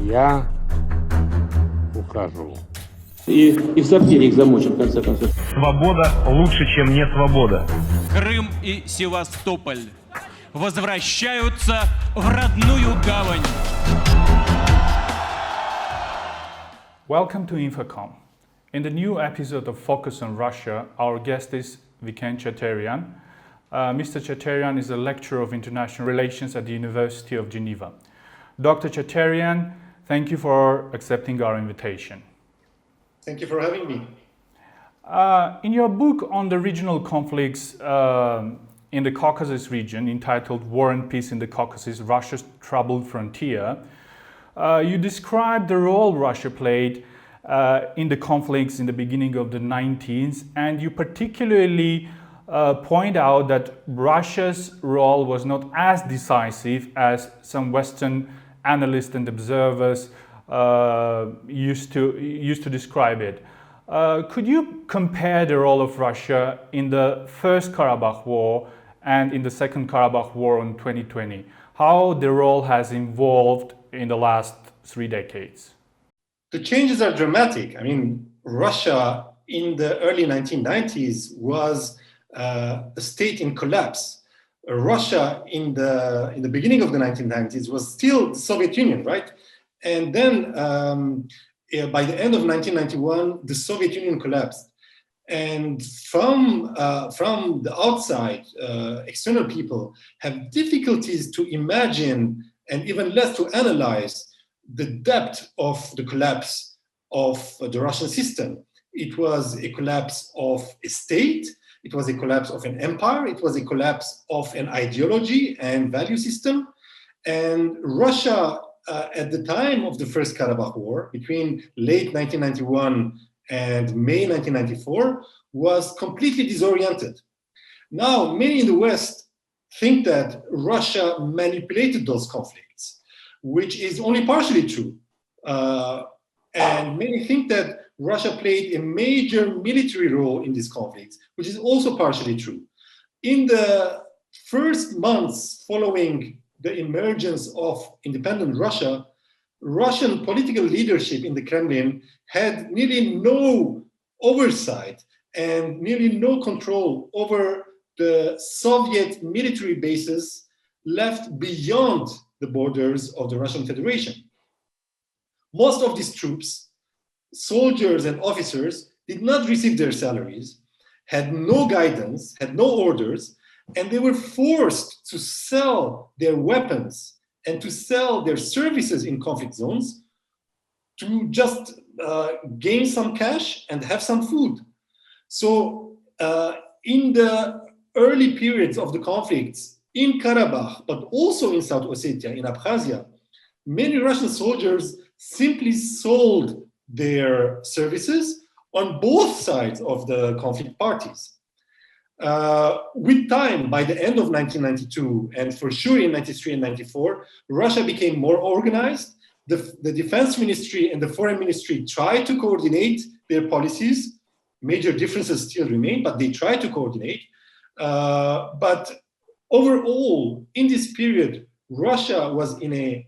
Я ухожу. И в сортире их замочат, в конце концов. Свобода лучше, чем не свобода. Крым и Севастополь возвращаются в родную гавань. Welcome to Infocom. In the new episode of Focus on Russia, our guest is Vicken Cheterian. Mr. Cheterian is a lecturer of international relations at the University of Geneva. Dr. Cheterian, thank you for accepting our invitation. Thank you for having me. In your book on the regional conflicts in the Caucasus region, entitled War and Peace in the Caucasus, Russia's Troubled Frontier, you describe the role Russia played in the conflicts in the beginning of the 19th, and you particularly point out that Russia's role was not as decisive as some Western analysts and observers used to describe it. Could you compare the role of Russia in the First Karabakh War and in the Second Karabakh War in 2020? How the role has evolved in the last 3 decades? The changes are dramatic. I mean, Russia in the early 1990s was a state in collapse. Russia in the beginning of the 1990s was still the Soviet Union, right? And then by the end of 1991, the Soviet Union collapsed. And from the outside, external people have difficulties to imagine and even less to analyze the depth of the collapse of the Russian system. It was a collapse of a state. It was a collapse of an empire. It was a collapse of an ideology and value system. And Russia, at the time of the First Karabakh War, between late 1991 and May 1994, was completely disoriented. Now, many in the West think that Russia manipulated those conflicts, which is only partially true. And many think that Russia played a major military role in these conflicts, which is also partially true. In the first months following the emergence of independent Russia, Russian political leadership in the Kremlin had nearly no oversight and nearly no control over the Soviet military bases left beyond the borders of the Russian Federation. Most of these troops, soldiers and officers, did not receive their salaries, had no guidance, had no orders, and they were forced to sell their weapons and to sell their services in conflict zones to just gain some cash and have some food. So in the early periods of the conflicts in Karabakh, but also in South Ossetia, in Abkhazia, many Russian soldiers simply sold their services on both sides of the conflict parties. With time, by the end of 1992, and for sure in 93 and 94, Russia became more organized. The defense ministry and the foreign ministry tried to coordinate their policies. Major differences still remain, but they tried to coordinate. But overall, in this period, Russia was in a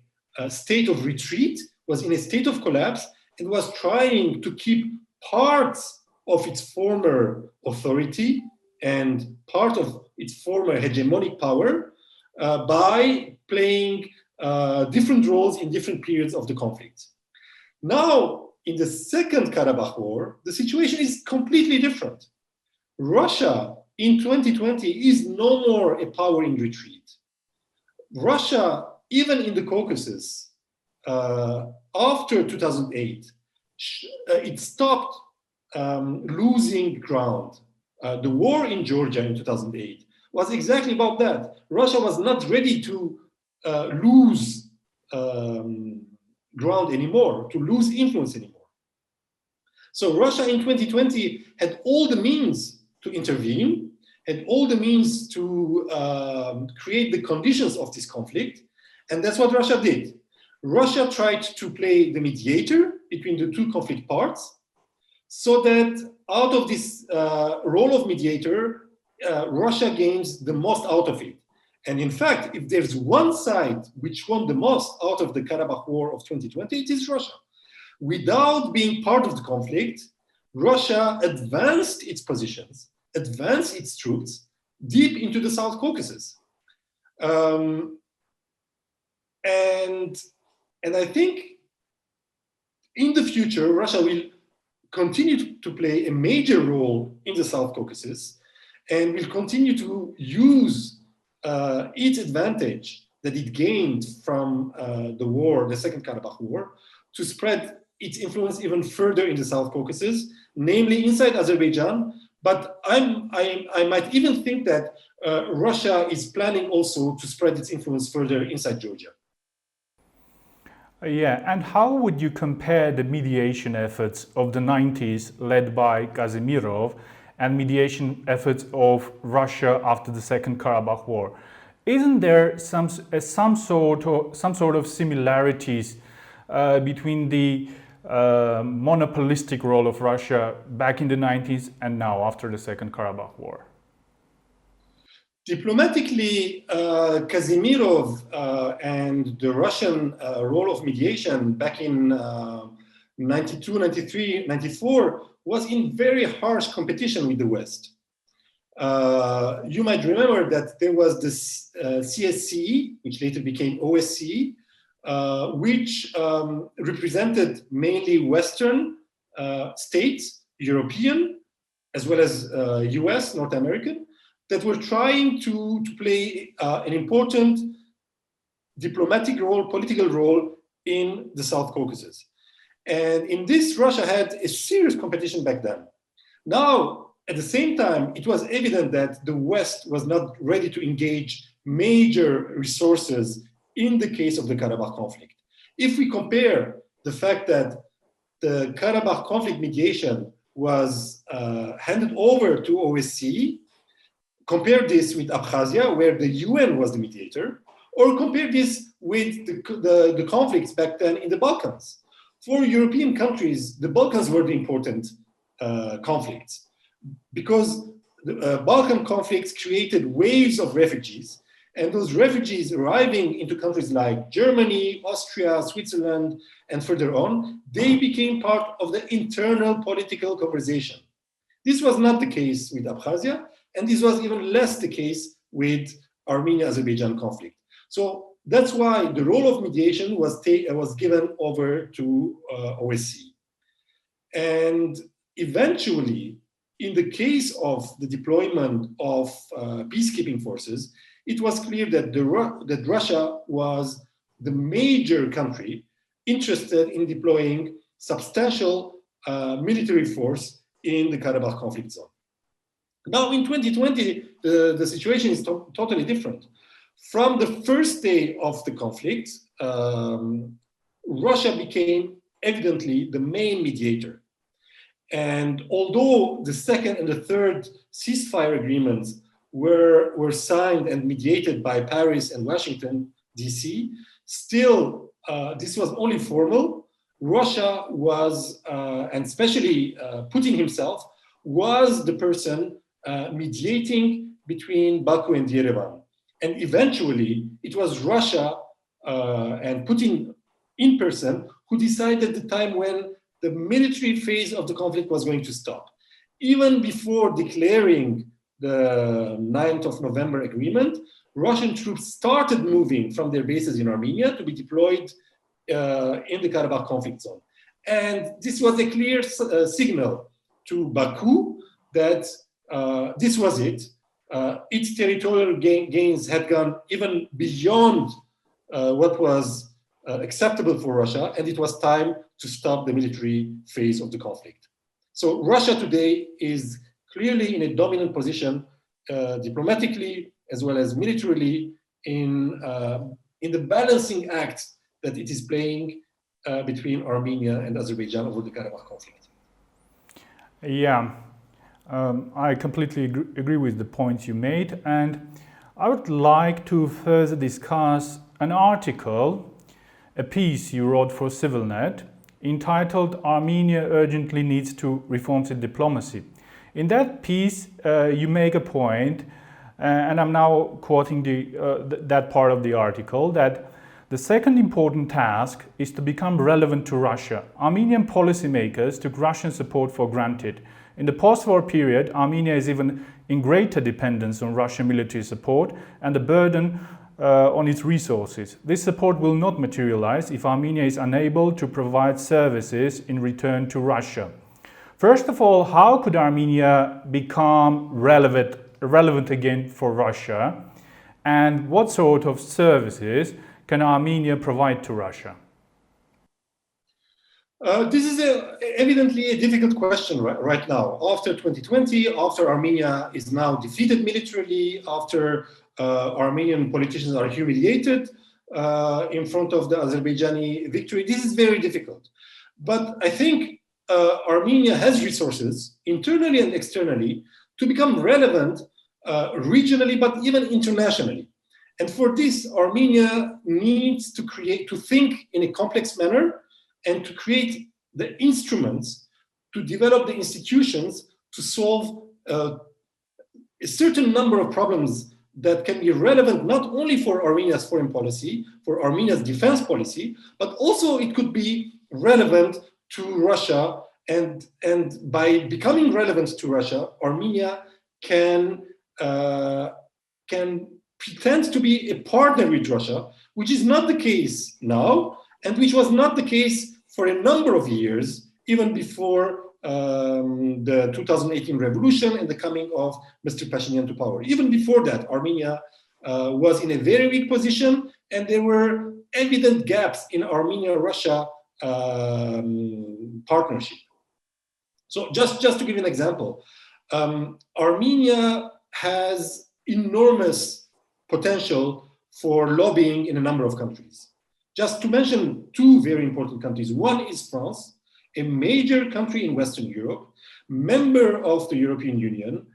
state of retreat, was in a state of collapse, and was trying to keep parts of its former authority and part of its former hegemonic power by playing different roles in different periods of the conflict. Now, in the Second Karabakh War, the situation is completely different. Russia in 2020 is no more a power in retreat. Russia, even in the Caucasus, after 2008, it stopped losing ground. The war in Georgia in 2008 was exactly about that. Russia was not ready to lose ground anymore, to lose influence anymore. So Russia in 2020 had all the means to intervene, had all the means to create the conditions of this conflict, and that's what Russia did. Russia tried to play the mediator between the two conflict parts, so that out of this role of mediator, Russia gains the most out of it. And in fact, if there's one side which won the most out of the Karabakh War of 2020, it is Russia. Without being part of the conflict, Russia advanced its positions, advanced its troops deep into the South Caucasus. And I think in the future, Russia will continue to play a major role in the South Caucasus and will continue to use its advantage that it gained from the war, the Second Karabakh War, to spread its influence even further in the South Caucasus, namely inside Azerbaijan. But I might even think that Russia is planning also to spread its influence further inside Georgia. Yeah, and how would you compare the mediation efforts of the 90s led by Kazimirov and mediation efforts of Russia after the Second Karabakh War? Isn't there some sort of similarities between the monopolistic role of Russia back in the 90s and now after the Second Karabakh War? Diplomatically, Kazimirov and the Russian role of mediation back in 92, 93, 94 was in very harsh competition with the West. You might remember that there was this CSCE, which later became OSCE, which represented mainly Western states, European, as well as US, North American, that were trying to play an important diplomatic role, political role in the South Caucasus. And in this, Russia had a serious competition back then. Now, at the same time, it was evident that the West was not ready to engage major resources in the case of the Karabakh conflict. If we compare the fact that the Karabakh conflict mediation was handed over to OSCE, compare this with Abkhazia, where the UN was the mediator, or compare this with the conflicts back then in the Balkans. For European countries, the Balkans were the important conflicts because the Balkan conflicts created waves of refugees, and those refugees arriving into countries like Germany, Austria, Switzerland, and further on, they became part of the internal political conversation. This was not the case with Abkhazia, and this was even less the case with Armenia-Azerbaijan conflict. So that's why the role of mediation was given over to OSCE. And eventually, in the case of the deployment of peacekeeping forces, it was clear that Russia was the major country interested in deploying substantial military force in the Karabakh conflict zone. Now in 2020, the situation is totally different. From the first day of the conflict, Russia became evidently the main mediator. And although the second and the third ceasefire agreements were signed and mediated by Paris and Washington, DC, still this was only formal. Russia was, and especially Putin himself, was the person mediating between Baku and Yerevan. And eventually, it was Russia and Putin in person who decided the time when the military phase of the conflict was going to stop. Even before declaring the 9th of November agreement, Russian troops started moving from their bases in Armenia to be deployed in the Karabakh conflict zone. And this was a clear signal to Baku that this was it. Its territorial gains had gone even beyond what was acceptable for Russia, and it was time to stop the military phase of the conflict. So Russia today is clearly in a dominant position, diplomatically as well as militarily, in the balancing act that it is playing between Armenia and Azerbaijan over the Karabakh conflict. Yeah. I completely agree with the points you made, and I would like to further discuss an article, a piece you wrote for CivilNet, entitled "Armenia Urgently Needs to Reform its Diplomacy." In that piece, you make a point and I'm now quoting that part of the article, that the second important task is to become relevant to Russia. Armenian policymakers took Russian support for granted. In the post-war period, Armenia is even in greater dependence on Russian military support and the burden on its resources. This support will not materialize if Armenia is unable to provide services in return to Russia. First of all, how could Armenia become relevant again for Russia? And what sort of services can Armenia provide to Russia? This is evidently a difficult question right now. After 2020, after Armenia is now defeated militarily, after Armenian politicians are humiliated in front of the Azerbaijani victory, this is very difficult. But I think Armenia has resources, internally and externally, to become relevant regionally, but even internationally. And for this, Armenia needs to think in a complex manner and to create the instruments to develop the institutions to solve a certain number of problems that can be relevant not only for Armenia's foreign policy, for Armenia's defense policy, but also it could be relevant to Russia. And by becoming relevant to Russia, Armenia can pretend to be a partner with Russia, which is not the case now, and which was not the case for a number of years, even before the 2018 revolution and the coming of Mr. Pashinyan to power. Even before that, Armenia was in a very weak position, and there were evident gaps in Armenia-Russia partnership. So just to give you an example, Armenia has enormous potential for lobbying in a number of countries. Just to mention two very important countries. One is France, a major country in Western Europe, member of the European Union,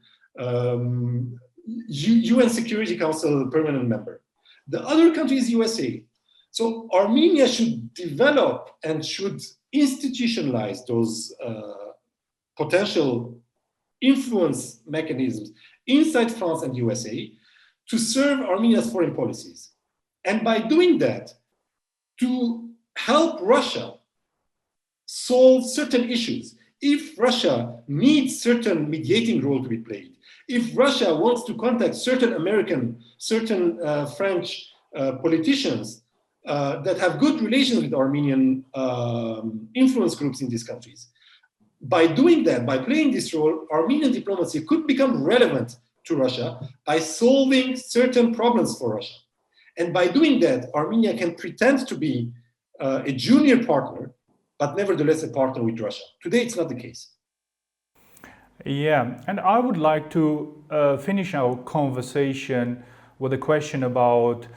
UN Security Council permanent member. The other country is USA. So Armenia should develop and should institutionalize those potential influence mechanisms inside France and USA to serve Armenia's foreign policies. And by doing that, to help Russia solve certain issues. If Russia needs certain mediating role to be played, if Russia wants to contact certain American, certain French politicians that have good relations with Armenian influence groups in these countries, by doing that, by playing this role, Armenian diplomacy could become relevant to Russia by solving certain problems for Russia. And by doing that, Armenia can pretend to be a junior partner, but nevertheless a partner with Russia. Today, it's not the case. Yeah, and I would like to finish our conversation with a question about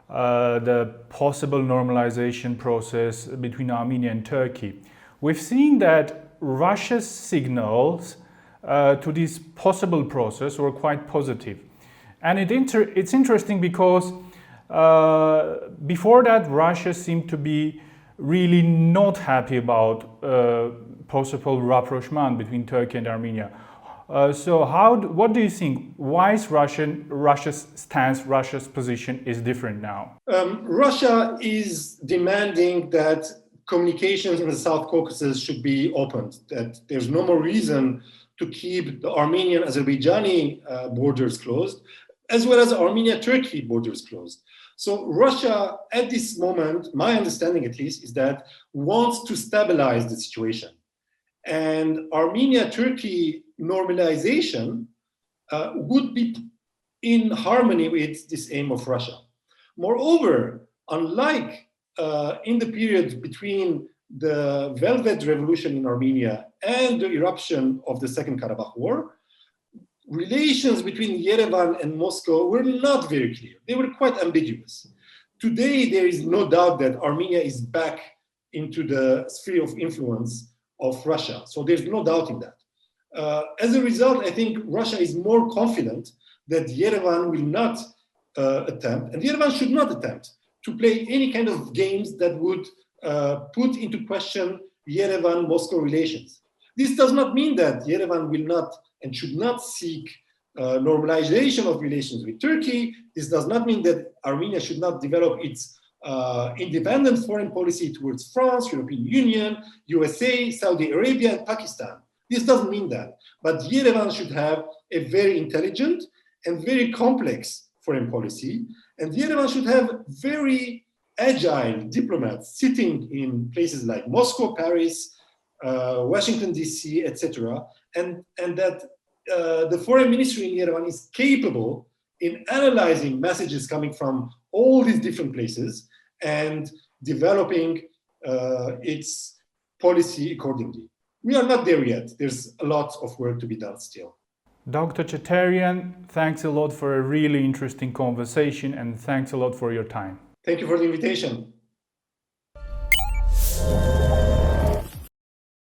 the possible normalization process between Armenia and Turkey. We've seen that Russia's signals to this possible process were quite positive. And it's interesting because before that, Russia seemed to be really not happy about possible rapprochement between Turkey and Armenia. So what do you think? Why is Russia's stance, Russia's position is different now? Russia is demanding that communications in the South Caucasus should be opened, that there's no more reason to keep the Armenian-Azerbaijani borders closed, as well as Armenia-Turkey borders closed. So Russia, at this moment, my understanding at least, is that wants to stabilize the situation. And Armenia-Turkey normalization would be in harmony with this aim of Russia. Moreover, unlike in the period between the Velvet Revolution in Armenia and the eruption of the Second Karabakh War, relations between Yerevan and Moscow were not very clear. They were quite ambiguous. Today, there is no doubt that Armenia is back into the sphere of influence of Russia. So there's no doubt in that. As a result, I think Russia is more confident that Yerevan will not attempt, and Yerevan should not attempt, to play any kind of games that would put into question Yerevan-Moscow relations. This does not mean that Yerevan will not and should not seek normalization of relations with Turkey. This does not mean that Armenia should not develop its independent foreign policy towards France, European Union, USA, Saudi Arabia, and Pakistan. This doesn't mean that. But Yerevan should have a very intelligent and very complex foreign policy. And Yerevan should have very agile diplomats sitting in places like Moscow, Paris, Washington, D.C., etc. And that the foreign ministry in Yerevan is capable in analyzing messages coming from all these different places and developing its policy accordingly. We are not there yet. There's a lot of work to be done still. Dr. Cheterian, thanks a lot for a really interesting conversation, and thanks a lot for your time. Thank you for the invitation.